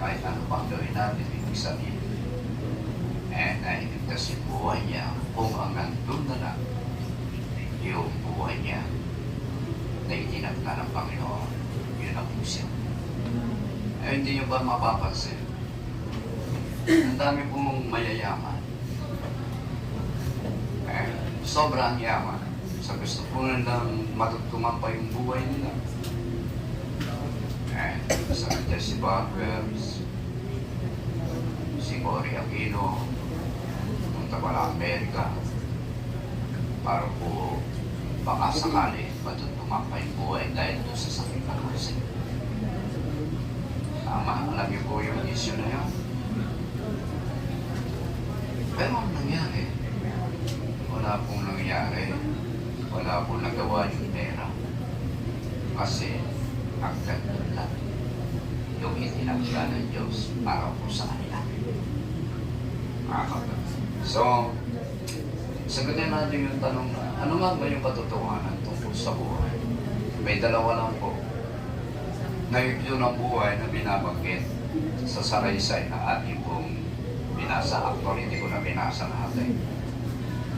kahit ano pang gawin natin, ibig sabihin, nailigtas yung buhay niya kung ang nandun na lang yung buhay niya na itinagda ng Panginoon. Yun ang siya. Hindi nyo ba mapapansin? Ang dami pong mayayaman. Sobrang yaman. Sa gusto po nilang matutungan pa yung buhay nila. Sa Jesse Barber, si Cory Aquino, punta pa na Amerika para po baka sakali matutungan pa yung buhay dahil doon sa sakit na kasi. Tama, alam niyo po yung issue na yun. Pero ang nangyari, wala pong nangyari, wala pong nagawa yung pera. Kasi ang ganda lang yung itinagda ng Diyos para po sa kanila. So, sagutin natin yung tanong na, ano nga ba yung katotohanan tungkol sa buhay? May dalawa lang po na yun ang buhay na binabanggit sa salaysay na ating pong binasa. Actually, hindi ko na binasa lahat eh.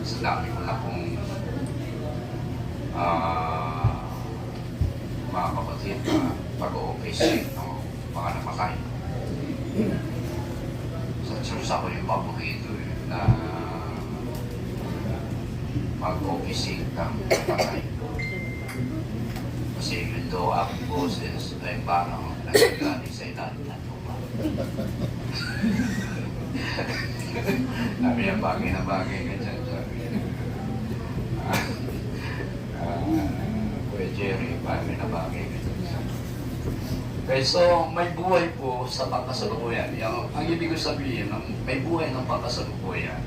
Sa dami ko na pong mga kapatid na pag-o-opisip ng mga namatay. Sa church ako yung paborito na mag-opisip ng namatay. Kasi yun daw ang boses ay parang nagagaling sa ilalim ng lupa. Sabi ang bagay na bagay ka dyan. Kuya Jerry, bagay na bagay ka dyan. Okay, so may buhay po sa pangkasalukuyan. Ang ibig ko sabihin, may buhay ng pangkasalukuyan,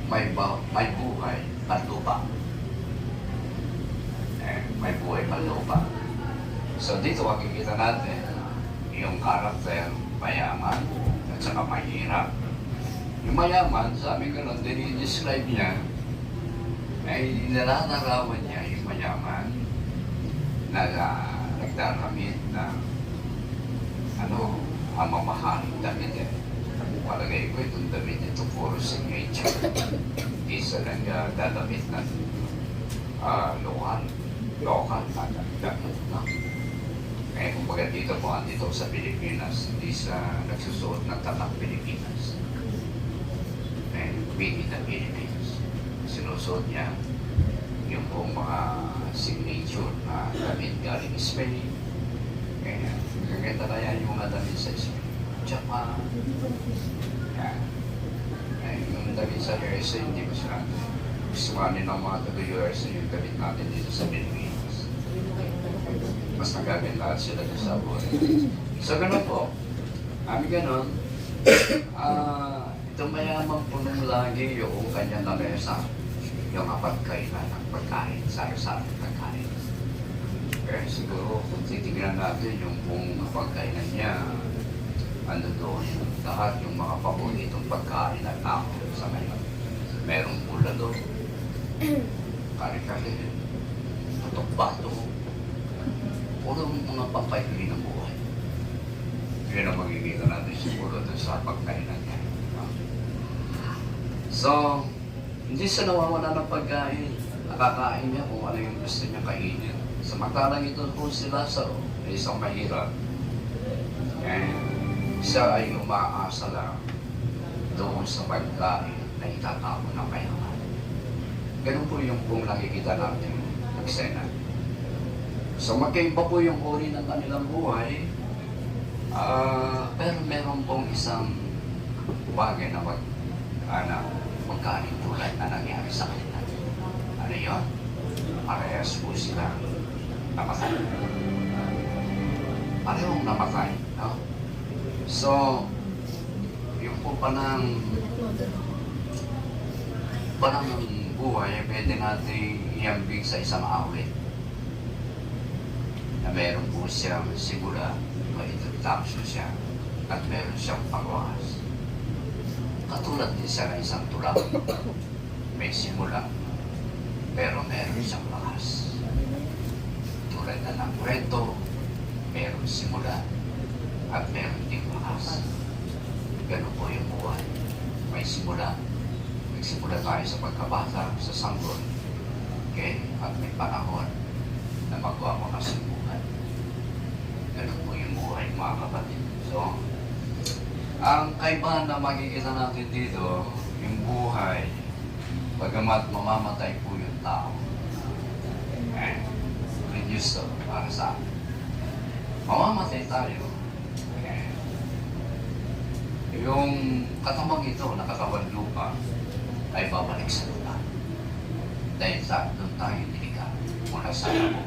may buhay panlupa. May buhay panlupa. So dito makikita natin yung karakter, mayaman, at saka mahirap. Yung mayaman, sabi ko nun, dinidescribe niya, ay nilalarawan niya yung mayaman na nagdaramit na ang mamahaling damit eh. Palagay ko itong damit ito puro signature. Isa lang dadamit ng lokal na damit na. Kaya kumbaga dito po andito sa Pilipinas, hindi sa nagsusuot ng tatak Pilipinas. Made in the Philippines. Sinusuot niya yung pong mga signature na damit galing Spain. Kaya kaganda kaya yung mga damit sa Spain. Japan. Yung damit sa USA, hindi ko sila gusto ng mga taga-USA yung damit natin dito sa Pilipinas. Mas nagagawin lahat sila sa abon. So ganun po. Ganun. Itong mayaman po nung lagi yung kanyang lamesa, yung kapagkainan ng pagkain, sari-sari pagkain. Kaya siguro kung titignan natin yung kung kapagkainan niya, ano doon, lahat yung mga paboritong pagkain at tao sa ngayon. Merong pula doon, kari-kari, patok-bato, puro mga pampaili ng buhay. Yun ang magiging natin siguro doon sa pagkainan niya. So, hindi siya nawawala ng pagkain. Nakakain niya kung ano yung gusto niya kainin. Samantalang ito po si Lazaro, ay isang mahirap. Siya ay umaasa lang doon sa pagkain na itatapon ng kayaman. Ganun po yung kung nakikita natin eksena. So magkaiba po yung uri ng kanilang buhay, pero meron pong isang bagay na magkaling tulad na nangyari sa kanila. Ano yun? Parehas po sila namatay. Parehong namatay. No? So, yung po panang buhay, pwede natin iambig sa isang awit na meron po siyang simula, may introduction siya, at meron siyang pagwakas. Katulad din siya ng isang tulak. May simula, pero meron siyang lakas. Tulad na ng kwento, meron simula, at meron ding lakas. malakas. Ganun po yung buhay. May simula. Nagsimula tayo sa pagkabata, sa sanggol. Okay? At may panahon na magwawakas yung buhay. Ganun po yung buhay, mga kapatid. So, ang kaibahan na makikita natin dito, yung buhay, bagamat mamamatay po yung tao. Okay? Good news to, para sa akin. Mamamatay tayo. Okay? Yung katamang ito, nakatawan lupa, ay babalik sa lupa. Dahil sa doon tayo nilikha mula sa labo.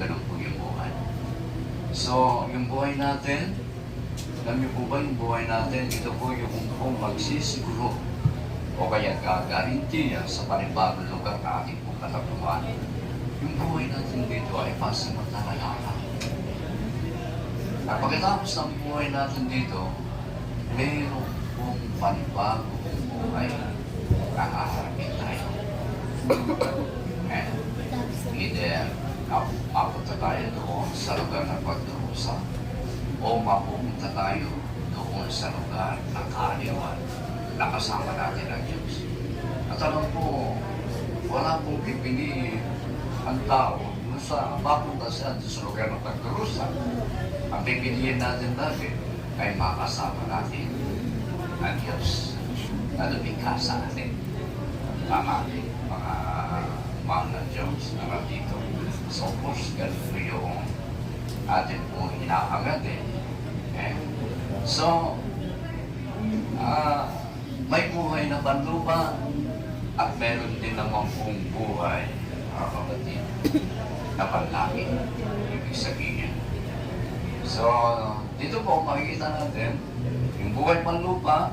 Ganun po yung buhay. So, yung buhay natin, alam niyo po ba yung buhay natin, ito po yung kung magsisiguro o kaya gagarantiya sa panibagong lugar na ating pong katagpuan. Yung buhay natin dito ay pasamantala lamang. At pagkatapos ng buhay natin dito, mayroon pong panibagong buhay na haharapin tayo. Either mapunta tayo doon sa lugar ng pagdurusa o mapupunta tayo doon sa lugar ng kaaliwan na kasama natin ang Diyos. At alam po, wala pong pipili ang tao sa mapunta siya sa lugar ng pagdurusa. Ang pipiliin natin natin ay makasama natin ang Diyos na lumikha sa atin. Ang ating mga mahal na Diyos na nandito. So, of course, ganun po yung atin pong hinahangad eh. So, may buhay na banlupa at meron din naman pong buhay, mga kapatid, na panlangit. Ibig sabihin. So, dito po makikita natin, yung buhay panlupa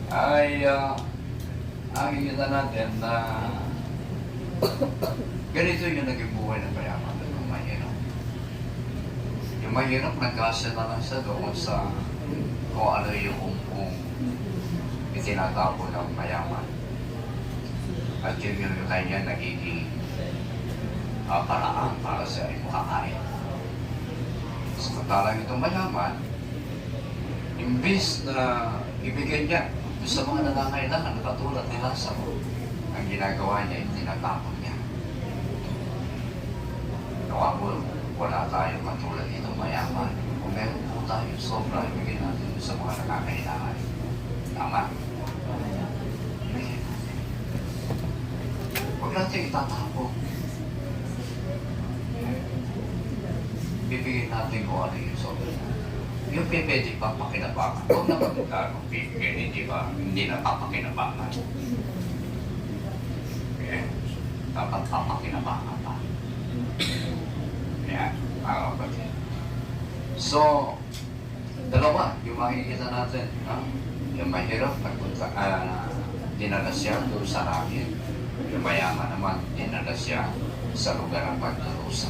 ay makikita natin na ganito yung naging buhay ng mayaman at ng mahirap. Yung mahirap, nagkasya na lang siya doon sa kung ano yung itinatapo ng mayaman. At yun yung kanya nagiging paraan para sa makakain. Samantalang itong mayaman, imbis na ibigay niya sa mga nangangailangan na katulad ni Lazaro, ang ginagawa niya, tinatapon niya. Nawa po, wala tayong katulad itong mayaman. Kung meron po tayo sobra, ibigay natin sa mga nangangailangan. Tama? Ibigay natin. Huwag natin itatapon. Bibigyan natin kung ano yung sobra. Yung pwede pa pakinabangan. Huwag naman kung bibigyan, hindi na papakinabangan. Okay? Dapat papakinabangan pa. Yan, mga kapatid. So, dalawa, yung makikita natin, yung mahirap, dinala siya doon sa langit. Yung mayaman naman, dinala siya sa lugar ng pagdurusa.